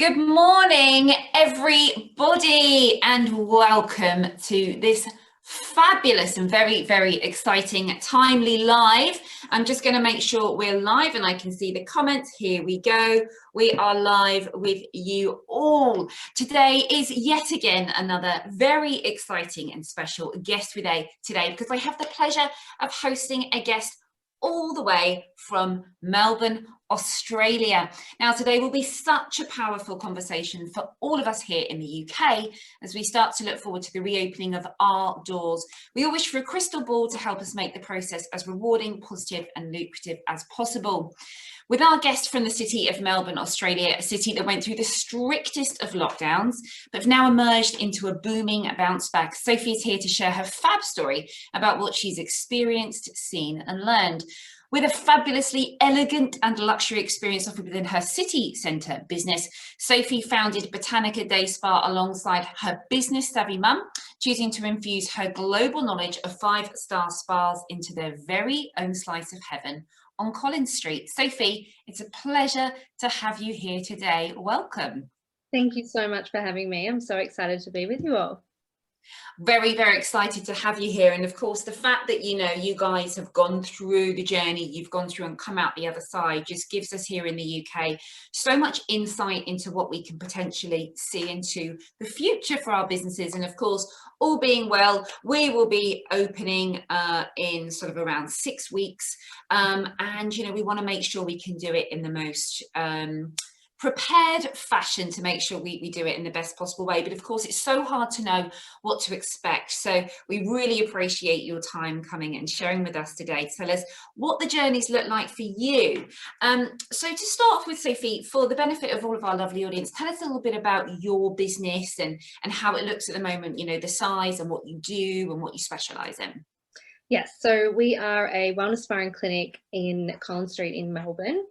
Good morning, everybody, and welcome to this fabulous and very, very exciting, timely live. I'm just going to make sure we're live and I can see the comments. Here we go. We are live with you all. Today is yet again another very exciting and special guest today because I have the pleasure of hosting a guest all the way from Melbourne, Australia. Now, today will be such a powerful conversation for all of us here in the UK as we start to look forward to the reopening of our doors. We all wish for a crystal ball to help us make the process as rewarding, positive and lucrative as possible. With our guest from the city of Melbourne, Australia, a city that went through the strictest of lockdowns, but have now emerged into a booming bounce back, Sofie is here to share her fab story about what she's experienced, seen and learned. With a fabulously elegant and luxury experience offered within her city centre business, Sofie founded Botanica Day Spa alongside her business-savvy mum, choosing to infuse her global knowledge of five-star spas into their very own slice of heaven on Collins Street. Sofie, it's a pleasure to have you here today. Welcome. Thank you so much for having me. I'm so excited to be with you all. Very, very excited to have you here. And of course, the fact that, you guys have gone through the journey, you've gone through and come out the other side just gives us here in the UK so much insight into what we can potentially see into the future for our businesses. And of course, all being well, we will be opening in sort of around 6 weeks. And, we want to make sure we can do it in the most prepared fashion to make sure we do it in the best possible way. But of course, it's so hard to know what to expect. So we really appreciate your time coming and sharing with us today to tell us what the journeys look like for you. So to start off with, Sofie, for the benefit of all of our lovely audience, tell us a little bit about your business and how it looks at the moment, the size and what you do and what you specialise in. Yes, so we are a wellness spa and clinic in Collins Street in Melbourne,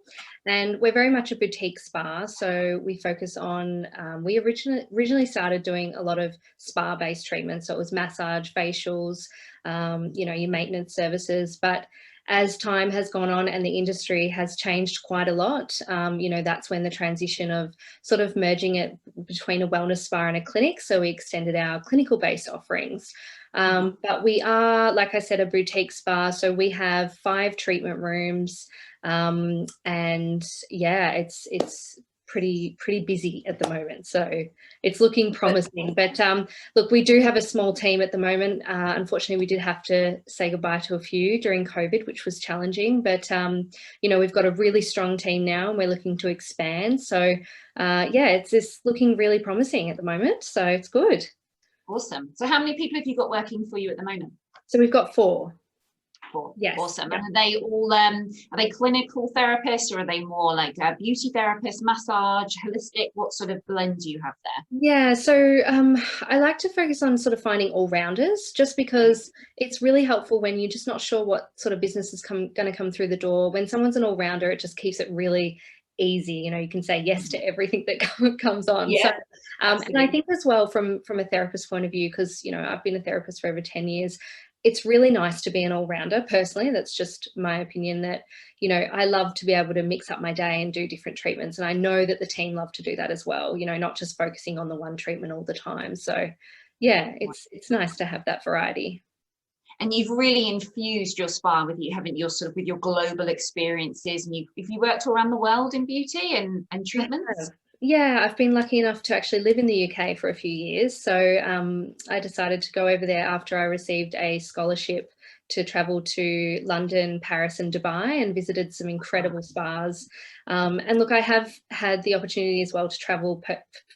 and we're very much a boutique spa. So we focus on, we originally started doing a lot of spa-based treatments. So it was massage, facials, your maintenance services. But as time has gone on and the industry has changed quite a lot, that's when the transition of sort of merging it between a wellness spa and a clinic. So we extended our clinical-based offerings. But we are, like I said, a boutique spa. So we have 5 treatment rooms, and yeah, it's pretty busy at the moment. So it's looking promising. But look, we do have a small team at the moment. Unfortunately, we did have to say goodbye to a few during COVID, which was challenging. But we've got a really strong team now, and we're looking to expand. So it's just looking really promising at the moment. So it's good. Awesome. So how many people have you got working for you at the moment? So we've got 4. 4. Yes. Awesome. Yeah. And are they all, are they clinical therapists, or are they more like a beauty therapist, massage, holistic? What sort of blend do you have there? Yeah, so I like to focus on sort of finding all-rounders, just because it's really helpful when you're just not sure what sort of business is going to come through the door. When someone's an all-rounder, it just keeps it really easy. You can say yes to everything that comes on. Yeah, so and I think as well from a therapist point of view, because I've been a therapist for over 10 years, it's really nice to be an all-rounder. Personally, that's just my opinion, that I love to be able to mix up my day and do different treatments, and I know that the team love to do that as well, not just focusing on the one treatment all the time. So yeah, it's nice to have that variety. And you've really infused your spa with with your global experiences, and if you worked all around the world in beauty and treatments? Yeah, I've been lucky enough to actually live in the UK for a few years. So I decided to go over there after I received a scholarship to travel to London, Paris and Dubai, and visited some incredible spas. And look, I have had the opportunity as well to travel,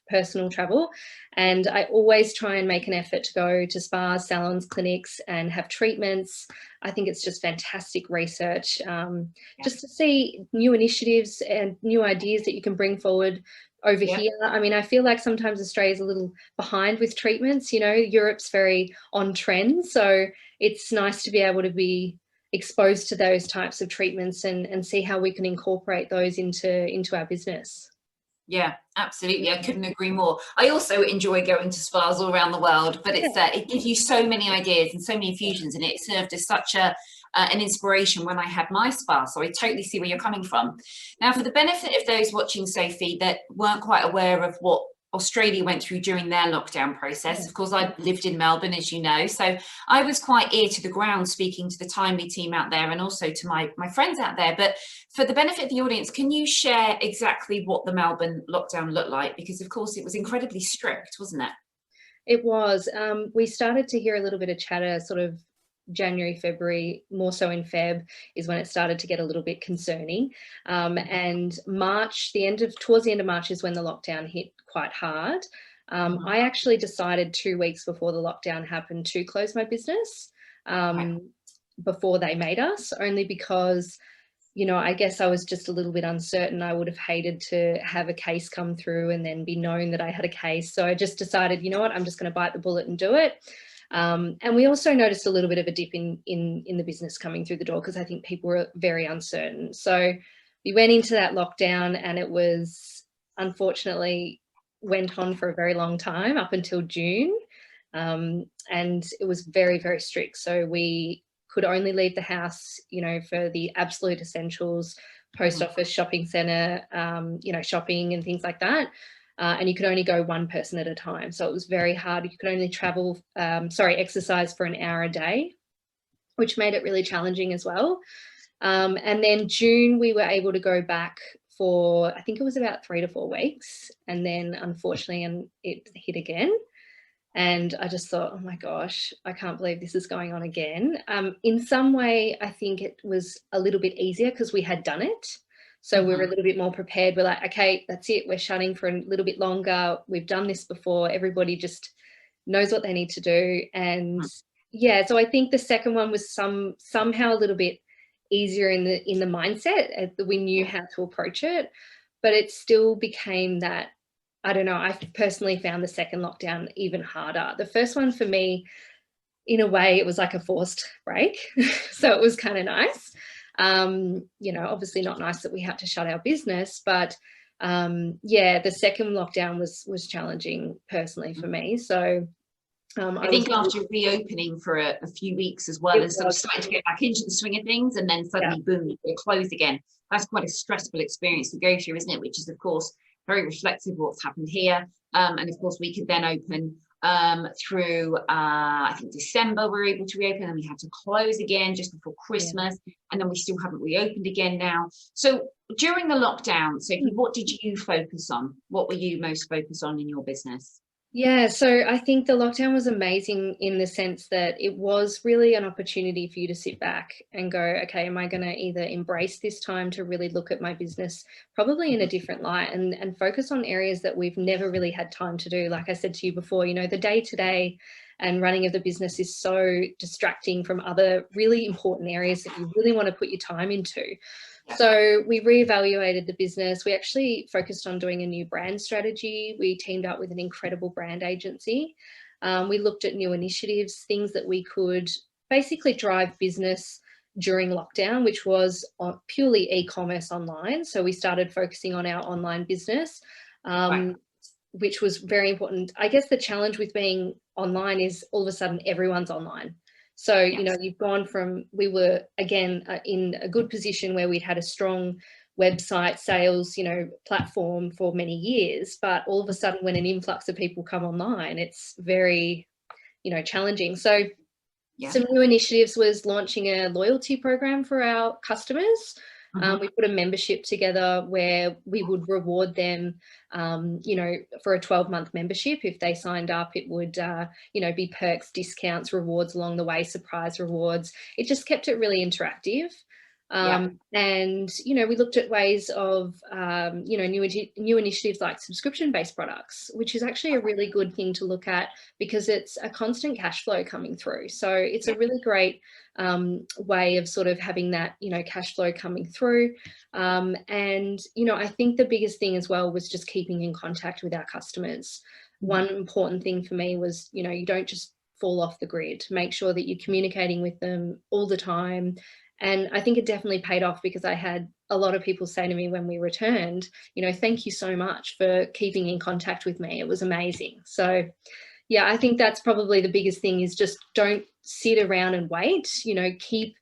personal travel, and I always try and make an effort to go to spas, salons, clinics and have treatments. I think it's just fantastic research, just to see new initiatives and new ideas that you can bring forward over here. I mean, I feel like sometimes Australia's a little behind with treatments. Europe's very on trend. So it's nice to be able to be exposed to those types of treatments and see how we can incorporate those into our business. Yeah, absolutely. I couldn't agree more. I also enjoy going to spas all around the world, but it gives you so many ideas and so many infusions, and it served as such a an inspiration when I had my spa. So I totally see where you're coming from. Now, for the benefit of those watching, Sophie, that weren't quite aware of what Australia went through during their lockdown process. Of course, I lived in Melbourne, as you know, so I was quite ear to the ground speaking to the Timely team out there and also to my friends out there. But for the benefit of the audience, can you share exactly what the Melbourne lockdown looked like? Because, of course, it was incredibly strict, wasn't it? It was. We started to hear a little bit of chatter sort of January, February, more so in Feb is when it started to get a little bit concerning. And March, towards the end of March is when the lockdown hit quite hard. I actually decided 2 weeks before the lockdown happened to close my business before they made us, only because, you know, I guess I was just a little bit uncertain. I would have hated to have a case come through and then be known that I had a case. So I just decided, you know what, I'm just going to bite the bullet and do it. And we also noticed a little bit of a dip in the business coming through the door because I think people were very uncertain. So we went into that lockdown and it was, unfortunately, went on for a very long time, up until June. And it was very, very strict. So we could only leave the house, you know, for the absolute essentials, post office, shopping centre, you know, shopping and things like that. And you could only go one person at a time. So it was very hard. You could only exercise for an hour a day, which made it really challenging as well. And then June, we were able to go back for, I think it was about 3 to 4 weeks. And then unfortunately, it hit again. And I just thought, oh my gosh, I can't believe this is going on again. In some way, I think it was a little bit easier because we had done it. So we were a little bit more prepared. We're like, okay, that's it. We're shutting for a little bit longer. We've done this before. Everybody just knows what they need to do. And yeah, so I think the second one was somehow a little bit easier in the mindset. We knew how to approach it, but it still became that, I don't know, I personally found the second lockdown even harder. The first one for me, in a way, it was like a forced break. So it was kind of nice. You know, obviously not nice that we had to shut our business, but yeah, the second lockdown was challenging personally for me. So I think after reopening for a few weeks as well and sort of starting to get back into the swing of things, and then suddenly boom, you're closed again. That's quite a stressful experience to go through, isn't it? Which is, of course, very reflective of what's happened here. And of course, we could then open through, I think December, we were able to reopen, and we had to close again just before Christmas. And then we still haven't reopened again now. So during the lockdown, Sophie, what did you focus on? What were you most focused on in your business? Yeah, so I think the lockdown was amazing in the sense that it was really an opportunity for you to sit back and go, okay, am I going to either embrace this time to really look at my business probably in a different light and focus on areas that we've never really had time to do. Like I said to you before, you know, the day-to-day and running of the business is so distracting from other really important areas that you really want to put your time into. So we reevaluated the business. We actually focused on doing a new brand strategy. We teamed up with an incredible brand agency. We looked at new initiatives, things that we could basically drive business during lockdown, which was purely e-commerce online. So we started focusing on our online business, which was very important. I guess the challenge with being online is all of a sudden everyone's online. So, you know, you've gone from, we were, again, in a good position where we'd had a strong website sales, you know, platform for many years, but all of a sudden when an influx of people come online, it's very, you know, challenging. So some new initiatives was launching a loyalty program for our customers. We put a membership together where we would reward them, you know, for a 12-month membership. If they signed up, it would, you know, be perks, discounts, rewards along the way, surprise rewards. It just kept it really interactive. And, you know, we looked at ways of, you know, new initiatives like subscription-based products, which is actually a really good thing to look at because it's a constant cash flow coming through. So it's a really great way of sort of having that, you know, cash flow coming through. And, you know, I think the biggest thing as well was just keeping in contact with our customers. One important thing for me was, you know, you don't just fall off the grid. Make sure that you're communicating with them all the time. And I think it definitely paid off because I had a lot of people say to me when we returned, you know, thank you so much for keeping in contact with me. It was amazing. So, yeah, I think that's probably the biggest thing is just don't sit around and wait, you know, keep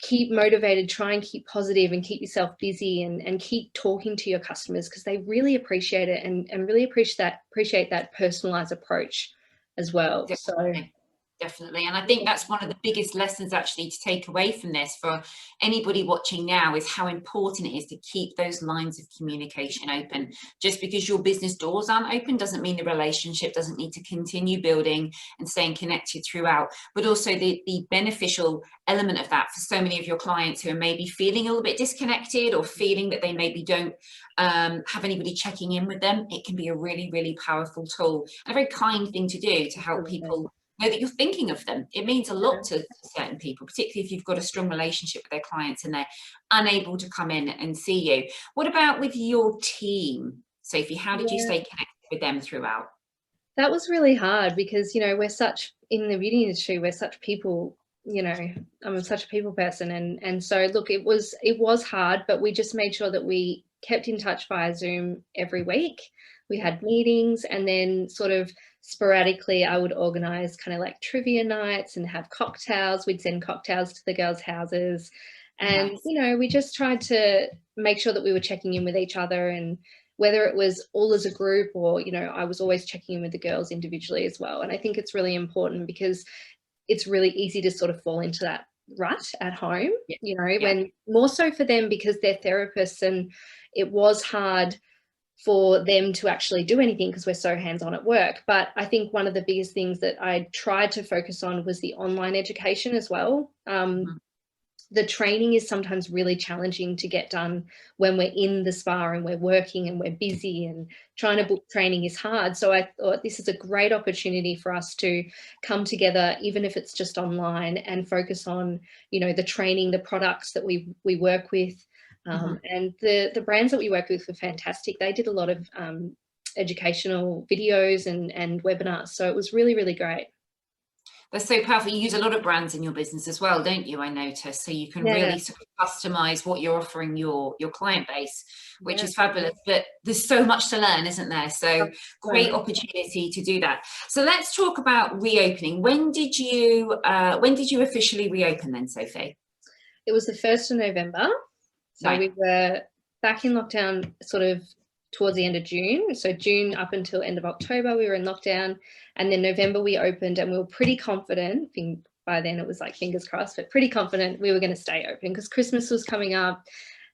keep motivated, try and keep positive and keep yourself busy, and keep talking to your customers, because they really appreciate it, and really appreciate that personalized approach as well. Definitely. Definitely. And I think that's one of the biggest lessons actually to take away from this for anybody watching now, is how important it is to keep those lines of communication open. Just because your business doors aren't open doesn't mean the relationship doesn't need to continue building and staying connected throughout. But also the beneficial element of that for so many of your clients who are maybe feeling a little bit disconnected, or feeling that they maybe don't have anybody checking in with them. It can be a really, really powerful tool, and a very kind thing to do to help people know that you're thinking of them. It means a lot to certain people, particularly if you've got a strong relationship with their clients and they're unable to come in and see you. What about with your team, Sophie? How did you stay connected with them throughout? That was really hard, because, you know, we're such, in the beauty industry, we're such people, you know, I'm such a people person. And so, look, it was hard, but we just made sure that we kept in touch via Zoom every week. We had meetings, and then sort of sporadically I would organize kind of like trivia nights and have cocktails. We'd send cocktails to the girls' houses. And, Nice. you know, we just tried to make sure that we were checking in with each other, and whether it was all as a group, or, you know, I was always checking in with the girls individually as well. And I think it's really important, because it's really easy to sort of fall into that rut at home, you know, when more so for them, because they're therapists, and it was hard for them to actually do anything because we're so hands-on at work. But I think one of the biggest things that I tried to focus on was the online education as well. The training is sometimes really challenging to get done when we're in the spa and we're working and we're busy, and trying to book training is hard. So I thought this is a great opportunity for us to come together, even if it's just online, and focus on, you know, the training, the products that we work with. And the brands that we work with were fantastic. They did a lot of educational videos and webinars. So it was really, really great. That's so powerful. You use a lot of brands in your business as well, don't you? I notice. So you can really sort of customize what you're offering your client base, which is fabulous. But there's so much to learn, isn't there? So great opportunity to do that. So let's talk about reopening. When did you officially reopen then, Sophie? It was the 1st of November. So we were back in lockdown sort of towards the end of June. So June up until end of October, we were in lockdown. And then November we opened, and we were pretty confident. By then it was like fingers crossed, but pretty confident we were going to stay open, because Christmas was coming up,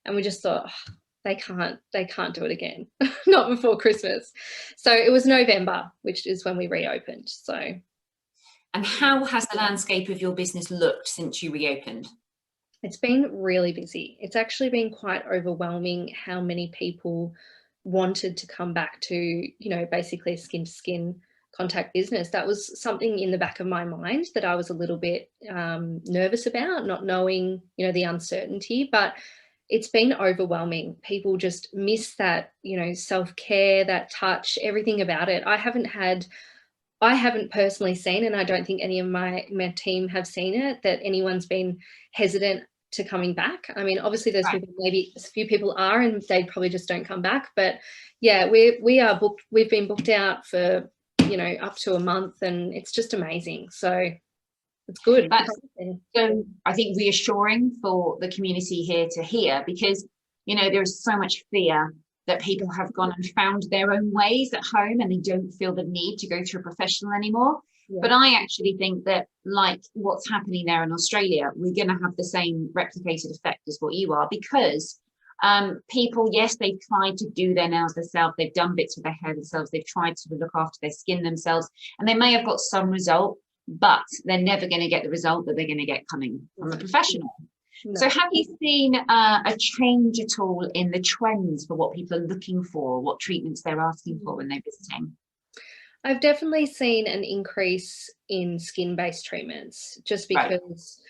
and we just thought, oh, they can't do it again, not before Christmas. So it was November, which is when we reopened. So. And how has the landscape of your business looked since you reopened? It's been really busy. It's actually been quite overwhelming how many people wanted to come back to, you know, basically a skin to skin contact business. That was something in the back of my mind that I was a little bit nervous about, not knowing, you know, the uncertainty, but it's been overwhelming. People just miss that, you know, self-care, that touch, everything about it. I haven't personally seen, and I don't think any of my team have seen it, that anyone's been hesitant to coming back. I mean, obviously there's people, maybe a few people are, and they probably just don't come back. But yeah, we are booked. We've been booked out for, you know, up to a month, and it's just amazing. So it's good. That's so, I think, reassuring for the community here to hear, because, you know, there's so much fear that people have gone and found their own ways at home, and they don't feel the need to go to a professional anymore. But I actually think that, like what's happening there in Australia, we're going to have the same replicated effect as what you are, because people, yes, they've tried to do their nails themselves, they've done bits with their hair themselves, they've tried to look after their skin themselves, and they may have got some result, but they're never going to get the result that they're going to get coming from a professional. No. So have you seen a change at all in the trends for what people are looking for, what treatments they're asking for when they're visiting? I've definitely seen an increase in skin-based treatments, just because,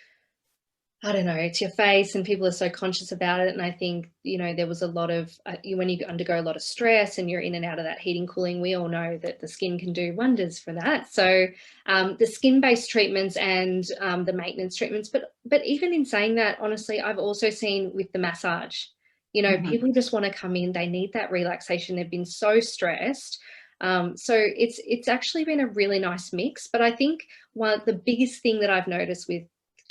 I don't know, it's your face and people are so conscious about it. And I think, you know, there was a lot of, when you undergo a lot of stress and you're in and out of that heating, cooling, we all know that the skin can do wonders for that. So the skin-based treatments and the maintenance treatments, but even in saying that, honestly, I've also seen with the massage, you know, people just want to come in, they need that relaxation. They've been so stressed. So it's actually been a really nice mix. But I think the biggest thing that I've noticed with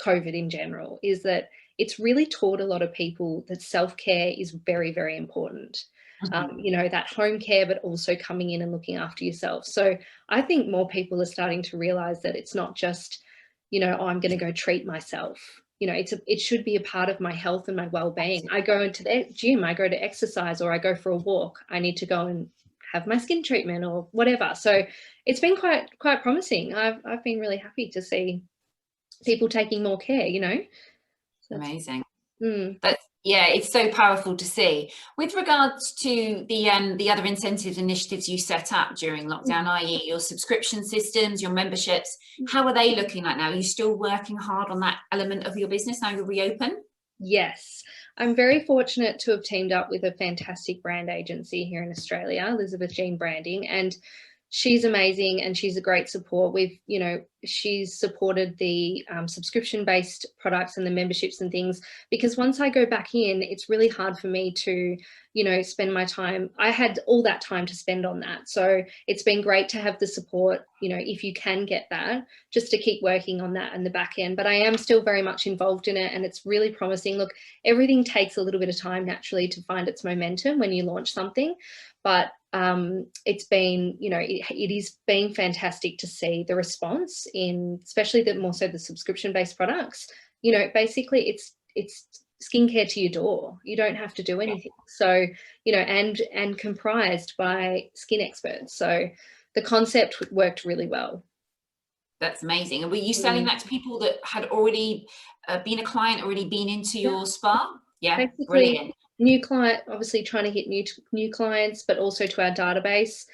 COVID in general is that it's really taught a lot of people that self-care is very, very important. You know, that home care, but also coming in and looking after yourself. So I think more people are starting to realize that it's not just, you know, oh, I'm going to go treat myself. You know, it should be a part of my health and my well-being. I go into the gym, I go to exercise, or I go for a walk. I need to go and have my skin treatment or whatever. So it's been quite promising. I've been really happy to see people taking more care, you know. So Amazing. Mm. But yeah, it's so powerful to see. With regards to the other incentives initiatives you set up during lockdown, i.e. your subscription systems, your memberships, how are they looking like now? Are you still working hard on that element of your business now you're reopen? Yes, I'm very fortunate to have teamed up with a fantastic brand agency here in Australia, Elizabeth Jean Branding, and she's amazing and she's a great support. We've, you know, she's supported the subscription-based products and the memberships and things, because once I go back in, it's really hard for me to, you know, spend my time. I had all that time to spend on that. So it's been great to have the support, you know, if you can get that, just to keep working on that in the back end. But I am still very much involved in it and it's really promising. Look, everything takes a little bit of time naturally to find its momentum when you launch something. But it's been, you know, it is being fantastic to see the response in, especially the more so the subscription-based products. You know, basically it's skincare to your door. You don't have to do anything. So, you know, and comprised by skin experts. So the concept worked really well. That's amazing. And were you selling that to people that had already been a client, already been into your spa? Yeah, basically, brilliant. New client, obviously trying to hit new clients, but also to our database.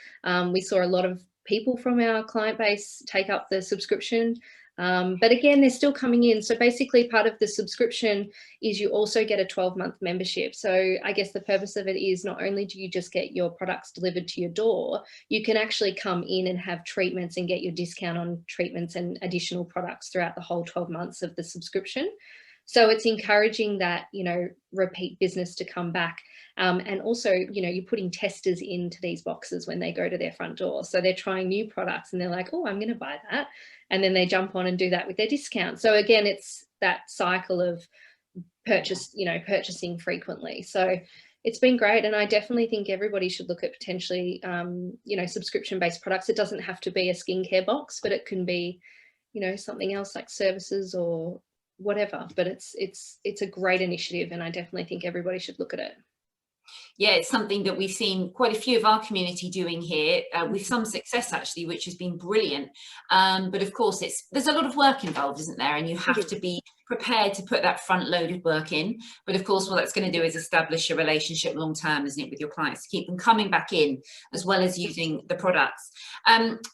We saw a lot of people from our client base take up the subscription. But again, they're still coming in. So basically part of the subscription is you also get a 12-month membership. So I guess the purpose of it is not only do you just get your products delivered to your door, you can actually come in and have treatments and get your discount on treatments and additional products throughout the whole 12 months of the subscription. So it's encouraging that, you know, repeat business to come back. And also, you know, you're putting testers into these boxes when they go to their front door. So they're trying new products and they're like, oh, I'm going to buy that. And then they jump on and do that with their discount. So again, it's that cycle of purchasing frequently. So it's been great. And I definitely think everybody should look at potentially, you know, subscription-based products. It doesn't have to be a skincare box, but it can be, you know, something else like services or whatever. But it's a great initiative, and I definitely think everybody should look at it. Yeah, it's something that we've seen quite a few of our community doing here with some success actually, which has been brilliant. But of course, there's a lot of work involved, isn't there? And you have to be prepared to put that front-loaded work in. But of course, what that's going to do is establish a relationship long-term, isn't it, with your clients, to keep them coming back in as well as using the products.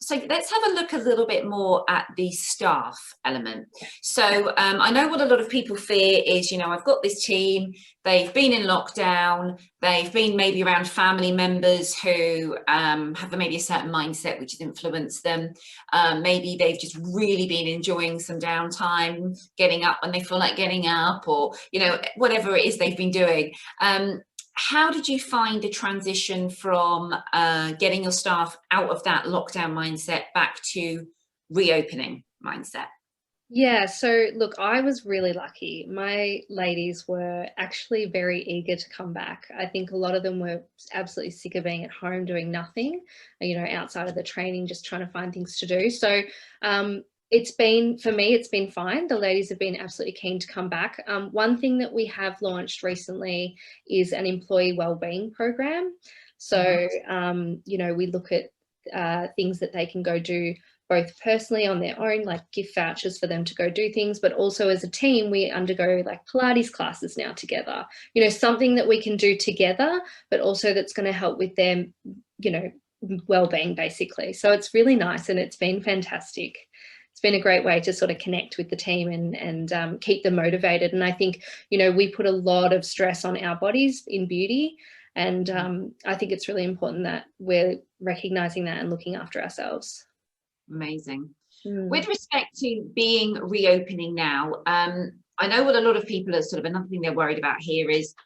So let's have a look a little bit more at the staff element. So I know what a lot of people fear is, you know, I've got this team, they've been in lockdown, they've been maybe around family members who have maybe a certain mindset which has influenced them. Maybe they've just really been enjoying some downtime, getting up when they feel like getting up, or, you know, whatever it is they've been doing. How did you find the transition from getting your staff out of that lockdown mindset back to reopening mindset? Yeah, so look, I was really lucky. My ladies were actually very eager to come back. I think a lot of them were absolutely sick of being at home doing nothing, you know, outside of the training, just trying to find things to do. So it's been, for me, it's been fine. The ladies have been absolutely keen to come back. One thing that we have launched recently is an employee wellbeing program. So, you know, we look at things that they can go do both personally on their own, like gift vouchers for them to go do things, but also as a team, we undergo like Pilates classes now together, you know, something that we can do together, but also that's going to help with their, you know, well-being basically. So it's really nice and it's been fantastic. It's been a great way to sort of connect with the team and keep them motivated. And I think, you know, we put a lot of stress on our bodies in beauty. And I think it's really important that we're recognizing that and looking after ourselves. Amazing. With respect to being reopening now, I know what a lot of people are sort of, another thing they're worried about here is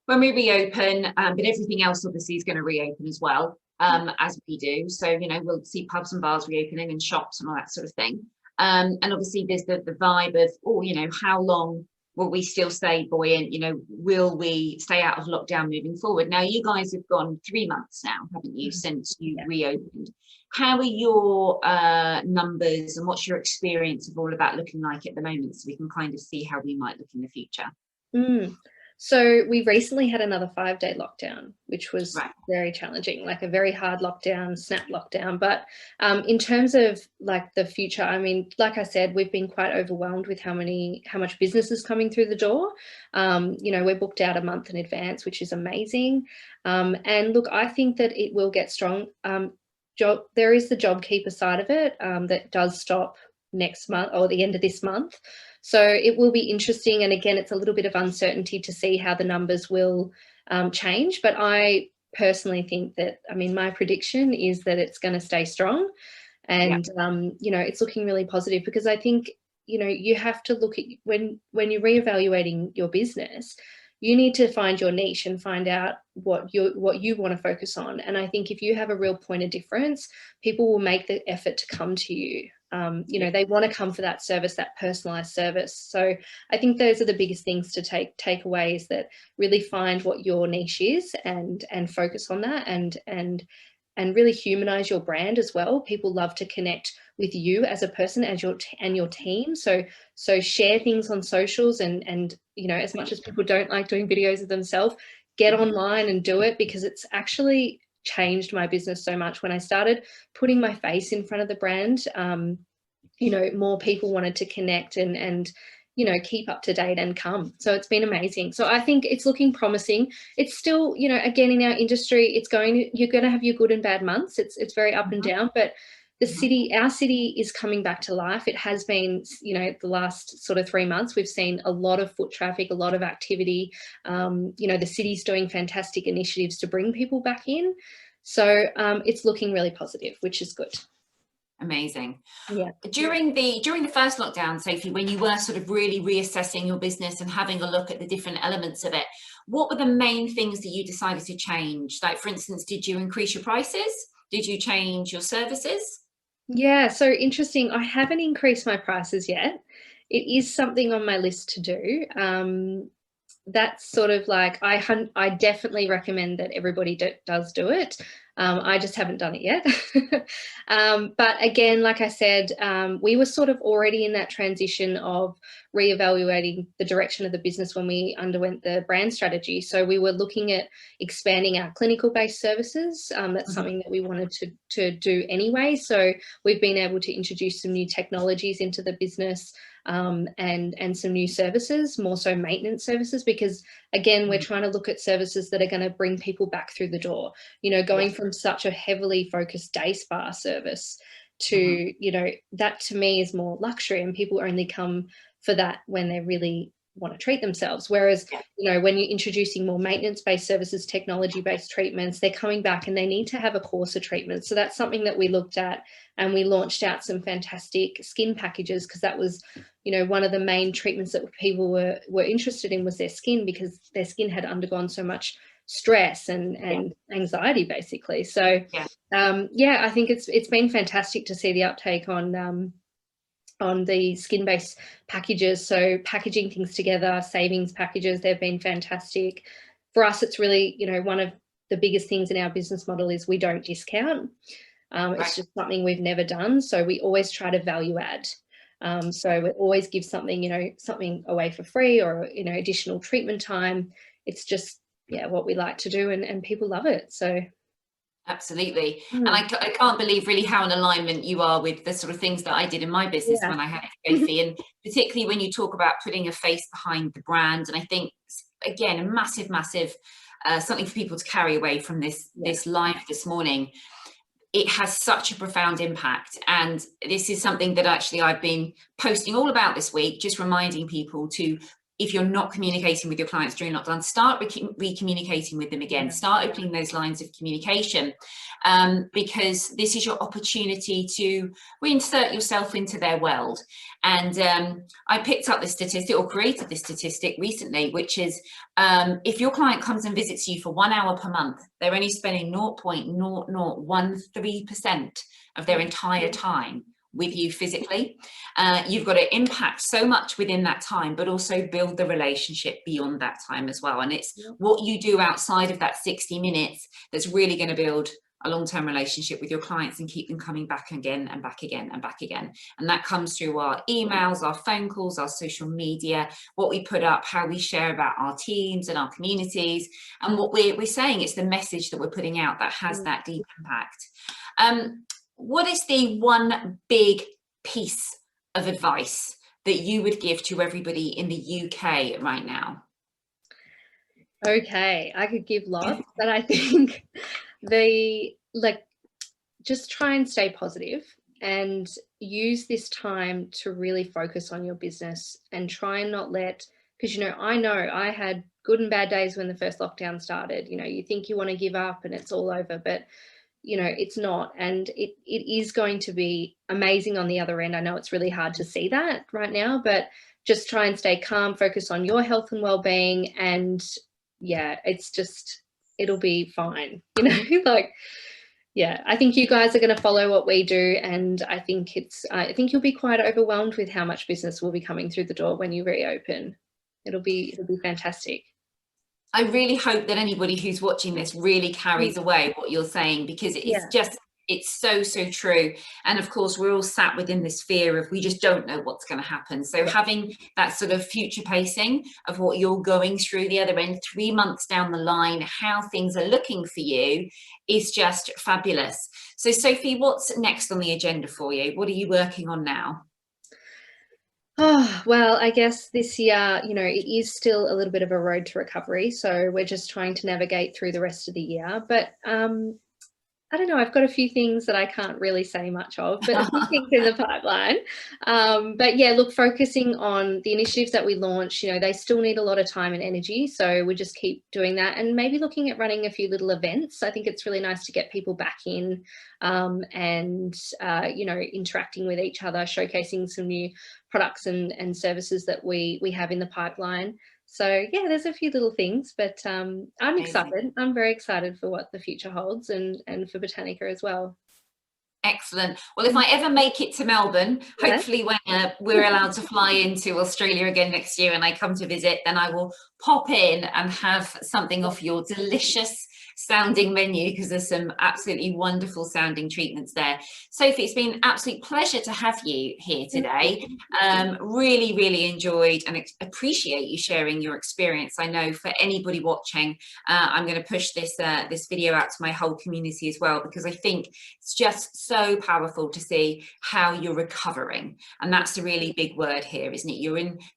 when we reopen, but everything else obviously is going to reopen as well, as we do. So, you know, we'll see pubs and bars reopening and shops and all that sort of thing. And obviously there's the vibe of, oh, you know, how long will we still stay buoyant? You know, will we stay out of lockdown moving forward? Now, you guys have gone 3 months now, haven't you, since you reopened? How are your numbers, and what's your experience of all of that looking like at the moment, so we can kind of see how we might look in the future? So we recently had another 5-day lockdown, which was very challenging, like a very hard lockdown, snap lockdown. But in terms of like the future, I mean, like I said, we've been quite overwhelmed with how much business is coming through the door. You know, we're booked out a month in advance, which is amazing. And look, I think that it will get strong. There is the JobKeeper side of it that does stop next month or the end of this month. So it will be interesting. And again, it's a little bit of uncertainty to see how the numbers will change. But I personally think that, I mean, my prediction is that it's going to stay strong. And, you know, it's looking really positive, because I think, you know, you have to look at when you're reevaluating your business, you need to find your niche and find out what you want to focus on. And I think if you have a real point of difference, people will make the effort to come to you. You know, they want to come for that service, that personalized service. So I think those are the biggest things to take away, is that really find what your niche is and focus on that, and really humanize your brand as well. People love to connect with you as a person, as your team. So share things on socials, and you know, as much as people don't like doing videos of themselves, get online and do it, because it's actually changed my business so much. When I started putting my face in front of the brand, you know, more people wanted to connect and you know, keep up to date and come. So it's been amazing. So I think it's looking promising. It's still, you know, again, in our industry, you're going to have your good and bad months. It's very up and down, but our city is coming back to life. It has been, you know, the last sort of 3 months, we've seen a lot of foot traffic, a lot of activity. You know, the city's doing fantastic initiatives to bring people back in. So it's looking really positive, which is good. Amazing. Yeah. During the first lockdown, Sophie, when you were sort of really reassessing your business and having a look at the different elements of it, what were the main things that you decided to change? Like, for instance, did you increase your prices? Did you change your services? Yeah, so interesting. I haven't increased my prices yet. It is something on my list to do. That's sort of like, I definitely recommend that everybody does do it. I just haven't done it yet. But again, like I said, we were sort of already in that transition of reevaluating the direction of the business when we underwent the brand strategy. So we were looking at expanding our clinical-based services. That's something that we wanted to do anyway. So we've been able to introduce some new technologies into the business, and some new services, more so maintenance services, because again, we're trying to look at services that are going to bring people back through the door. You know, going from such a heavily focused day spa service to, you know, that to me is more luxury, and people only come for that when they really want to treat themselves. Whereas, you know, when you're introducing more maintenance-based services, technology-based treatments, they're coming back and they need to have a course of treatment. So that's something that we looked at, and we launched out some fantastic skin packages, because that was, you know, one of the main treatments that people were interested in, was their skin, because their skin had undergone so much stress and anxiety, basically. So yeah, I think it's been fantastic to see the uptake on the skin-based packages. So packaging things together, savings packages, they've been fantastic. For us, it's really, you know, one of the biggest things in our business model is we don't discount. It's just something we've never done. So we always try to value add. So we always give something, you know, something away for free, or, you know, additional treatment time. It's just, yeah, what we like to do, and people love it. So absolutely. And I can't believe really how in alignment you are with the sort of things that I did in my business when I had Sophie, and particularly when you talk about putting a face behind the brand. And I think, again, a massive something for people to carry away from this live this morning. It has such a profound impact, and this is something that actually I've been posting all about this week, just reminding people to, if you're not communicating with your clients during lockdown, start re-communicating with them again, start opening those lines of communication, because this is your opportunity to reinsert yourself into their world. And I picked up this statistic, or created this statistic recently, which is if your client comes and visits you for 1 hour per month, they're only spending 0.0013% of their entire time with you physically. You've got to impact so much within that time, but also build the relationship beyond that time as well. And it's what you do outside of that 60 minutes that's really going to build a long-term relationship with your clients and keep them coming back again and back again and back again. And that comes through our emails, our phone calls, our social media, what we put up, how we share about our teams and our communities, and what we're saying. It's the message that we're putting out that has that deep impact. What is the one big piece of advice that you would give to everybody in the UK right now? Okay, I could give lots, but I think just try and stay positive and use this time to really focus on your business and try and not let, because, you know I had good and bad days when the first lockdown started. You know, you think you want to give up and it's all over, but you know, it's not, and it is going to be amazing on the other end. I know it's really hard to see that right now, but just try and stay calm, focus on your health and well-being, and yeah, it'll be fine, you know. Like, yeah, I think you guys are going to follow what we do, and I think you'll be quite overwhelmed with how much business will be coming through the door when you reopen. It'll be fantastic. I really hope that anybody who's watching this really carries away what you're saying, because it's so true. And of course, we're all sat within this fear of, we just don't know what's going to happen. So having that sort of future pacing of what you're going through the other end, 3 months down the line, how things are looking for you, is just fabulous. So Sofie, what's next on the agenda for you? What are you working on now? Oh, well, I guess this year, you know, it is still a little bit of a road to recovery. So we're just trying to navigate through the rest of the year. But I don't know, I've got a few things that I can't really say much of, but a few things in the pipeline. But yeah, look, focusing on the initiatives that we launched, you know, they still need a lot of time and energy. So we just keep doing that, and maybe looking at running a few little events. I think it's really nice to get people back in and, you know, interacting with each other, showcasing some new products and services that we have in the pipeline. So yeah, there's a few little things, but I'm excited. I'm very excited for what the future holds, and for Botanica as well. Excellent. Well, if I ever make it to Melbourne, hopefully when we're allowed to fly into Australia again next year and I come to visit, then I will pop in and have something off your delicious sounding menu, because there's some absolutely wonderful sounding treatments there. Sofie, it's been an absolute pleasure to have you here today. Really enjoyed and appreciate you sharing your experience. I know for anybody watching, I'm going to push this video out to my whole community as well, because I think it's just so powerful to see how you're recovering. And that's the really big word here, isn't it?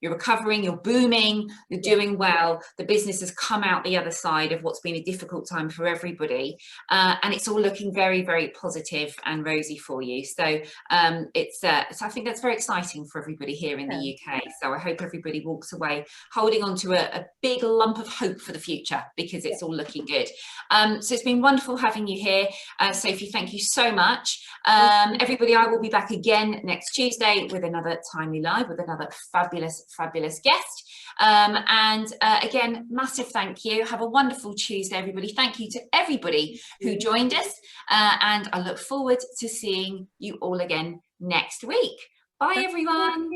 You're recovering, you're booming, you're doing well. The business has come out the other side of what's been a difficult time for everybody, and it's all looking very positive and rosy for you. So so I think that's very exciting for everybody here in the UK. So I hope everybody walks away holding on to a big lump of hope for the future, because it's all looking good. So it's been wonderful having you here, Sofie. Thank you so much. Everybody, I will be back again next Tuesday with another Timely Live with another fabulous guest. And again, massive thank you. Have a wonderful Tuesday, everybody. Thank you to everybody who joined us, and I look forward to seeing you all again next week. Bye, everyone.